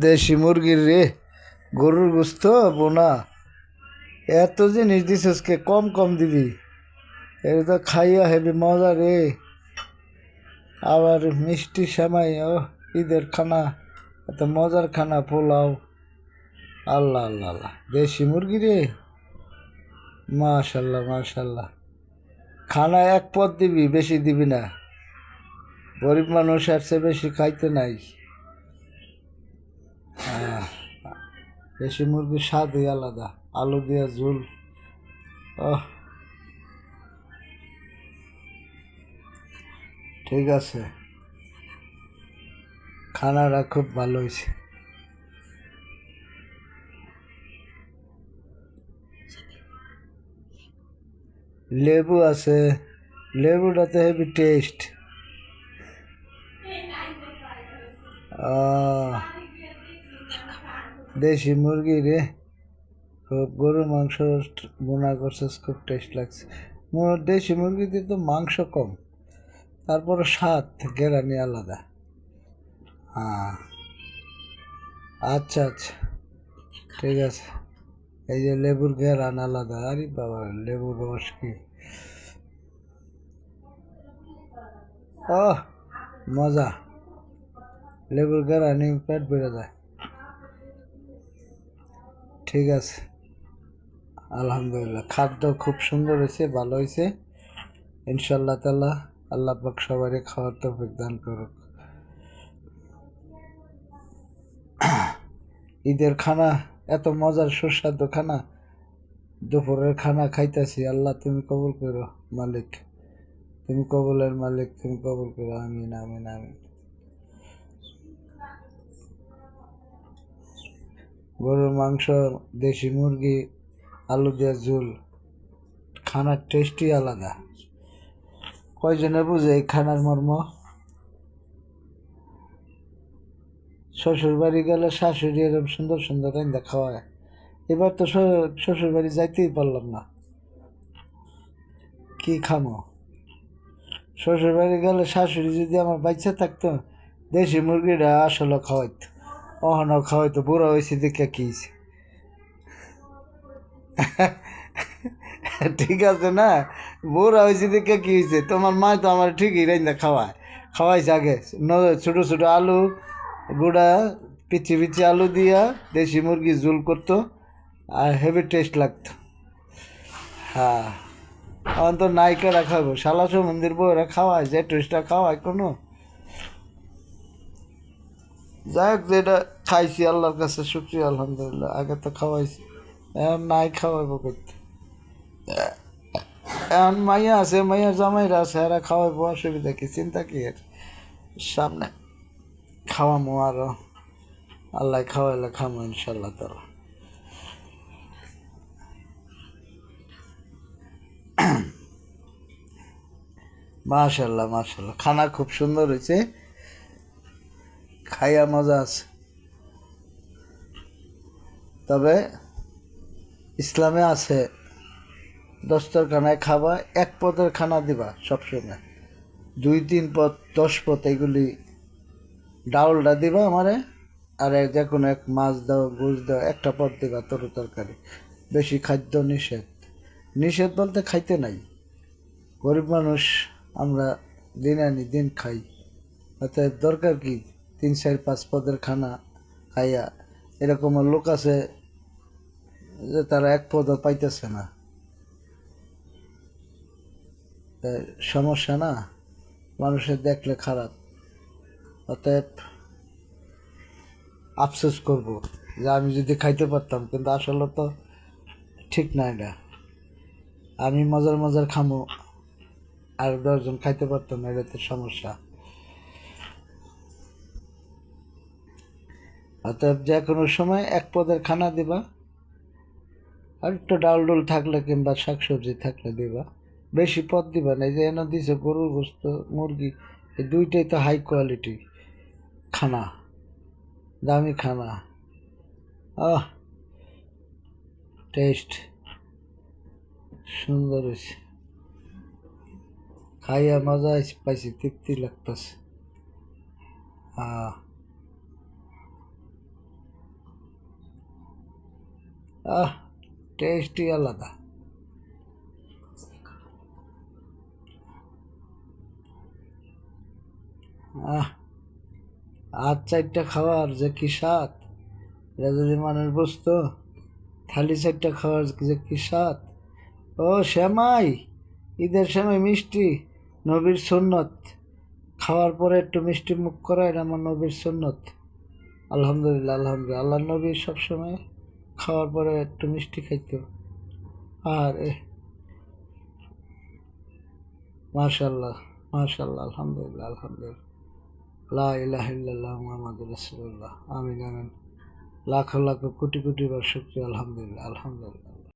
দেশি মুরগির রে, গরুর গোস্ত বোনা, এত জিনিস দিছিস কে, কম কম দিবি। এটা তো খাইয়া হেবি মজা রে। আবার মিষ্টি সেমাই, ও ঈদের খানা, এত মজার খানা, পোলাও। আল্লাহ আল্লাহ আল্লাহ, দেশি মুরগি রে, মাশাল্লাহ মাশাল্লাহ। খানা এক পদ দিবি, বেশি দিবি না। গরিব মানুষ আর চেয়ে বেশি খাইতে নাই। দেশি মুরগির স্বাদই আলাদা, আলু দিয়া ঝোল। ওহ, ঠিক আছে, খানাটা খুব ভালো হয়েছে। লেবু আছে, লেবুটাতে হেভি টেস্ট। দেশি মুরগি রে, খুব গরুর মাংস বোনা করছিস, খুব টেস্ট লাগছে। দেশি মুরগিতে তো মাংস কম, তারপরে স্বাদ গেরানি আলাদা। হ্যাঁ, আচ্ছা আচ্ছা, ঠিক আছে। এই যে লেবুর ঘেরান আলাদা, আরে বাবা, লেবুর রস কি, ও মজা। লেবুর ঘেরানি পেট বেড়ে যায়। ঠিক আছে, আলহামদুলিল্লাহ, খাদ্য খুব সুন্দর হয়েছে, ভালো হয়েছে। ইনশাল্লাহ তাআলা আল্লাহ পাক সবারই খাওয়ার তৌফিক দান করুক। ঈদের খানা, এত মজার সুস্বাদু খানা, দুপুরের খানা খাইতেছি। আল্লাহ তুমি কবুল করো মালিক, তুমি কবুলের মালিক, তুমি কবুল করো, আমিন আমিন আমিন। গরুর মাংস, দেশি মুরগি, আলু দিয়ে ঝোল, খানার টেস্টই আলাদা। কয়জনে বুঝে এই খানার মর্ম? শ্বশুর বাড়ি গেলে শাশুড়ি এরকম সুন্দর সুন্দর রান্না খাওয়ায়। এবার তো শ্বশুর বাড়ি যাইতেই পারলাম না, কি খামো? শ্বশুর বাড়ি গেলে শাশুড়ি যদি আমার বাচ্চা থাকতো, দেশি মুরগিটা আসলে খাওয়াইতো, অহনও খাওয়াইতো। বুড়া হয়েছে দেখে কি হয়েছে? ঠিক আছে না, বুড়া হয়েছে দেখে কি হয়েছে? তোমার মা তো আমার ঠিকই রান্না খাওয়ায়, খাওয়াইছে আগে। ছোটো ছোটো আলু গুঁড়া, পিচি পিচি আলু দিয়া দেশি মুরগি ঝোল করতো, আর হেভি টেস্ট লাগতো। হ্যাঁ, এখন তো নায়িকারা খাবো, শালা মন্দির বউরা খাওয়ায়, যে টেস্টটা খাওয়ায় কোনো। যাই হোক, যেটা খাইছি আল্লাহর কাছে শুকরিয়া, আলহামদুলিল্লাহ। আগে তো খাওয়াইছি, এখন নাই খাওয়াইবো করতে। এখন মাইয়া আছে, মাইয়া জামাইরা আছে, এরা খাওয়াইবো, অসুবিধা কি, চিন্তা কি এর? সামনে খাওয়ামো আরো, আল্লাহ খাওয়াইলে খামো ইনশাল্লাহ তালা। মাশাল্লাহ মাশাল্লাহ, খানা খুব সুন্দর হয়েছে, খাইয়া মজা আছে। তবে ইসলামে আছে, দস্তরখানায় খাবা, এক পদের খানা দিবা সবসময়। 2-3 পদ, 10 পদ, এগুলি ডাউলটা দিবা আমারে, আর যে কোনো এক মাছ দাও, গোছ দাও, একটা পদ দিবা তরু তরকারি। বেশি খাদ্য নিষেধ। নিষেধ বলতে খাইতে নাই, গরিব মানুষ আমরা, দিন আনি দিন খাই, অতএব দরকার কি 3-4-5 পদের খানা খাইয়া? এরকম লোক আছে যে তারা এক পদও পাইতেছে না, সমস্যা না, মানুষের দেখলে খারাপ। অতএব আফসোস করব যে আমি যদি খাইতে পারতাম, কিন্তু আসলে তো ঠিক না এটা। আমি মজার মজার খামো, আর 10 জন খাইতে পারতাম না, এটা তো সমস্যা। অতএব যে কোনো সময় এক পদের খানা দিবা, আর একটু ডাল ডুল থাকলে কিংবা শাকসবজি থাকলে দিবা। বেশি পদ দিবা না। এই যে এনে দিছে গরুর গোস্ত, মুরগি, এই দুইটাই তো হাই কোয়ালিটি খানা, দামি খানা। আহ, টেস্ট সুন্দর হয়েছে, খাইয়া মজা পাইছি, তৃপ্তি লাগতেছে। আহ, আহ, টেস্টই আলাদা। আহ, আর চারটা খাওয়ার যে কি স্বাদ, এটা যদি মানুষ বুঝতো, থালি চারটা খাওয়ার যে কি স্বাদ। ও শ্যামাই, ঈদের সময় মিষ্টি, নবীর সুন্নত। খাওয়ার পরে একটু মিষ্টি মুখ করা, এটা আমার নবীর সুন্নত। আলহামদুলিল্লাহ, আলহামদুলিল্লাহ। আল্লাহ নবী সবসময় খাওয়ার পরে একটু মিষ্টি খাইতো। আর মাশাল্লাহ, মাশাল্লাহ, আলহামদুলিল্লাহ, আলহামদুলিল্লাহ। লা ইলাহা ইল্লাল্লাহ মুহাম্মাদুর রাসূলুল্লাহ। আমিন, আমিন। লাখো লাখো কোটি কোটি বার শুকরিয়া। আলহামদুলিল্লাহ, আলহামদুলিল্লাহ।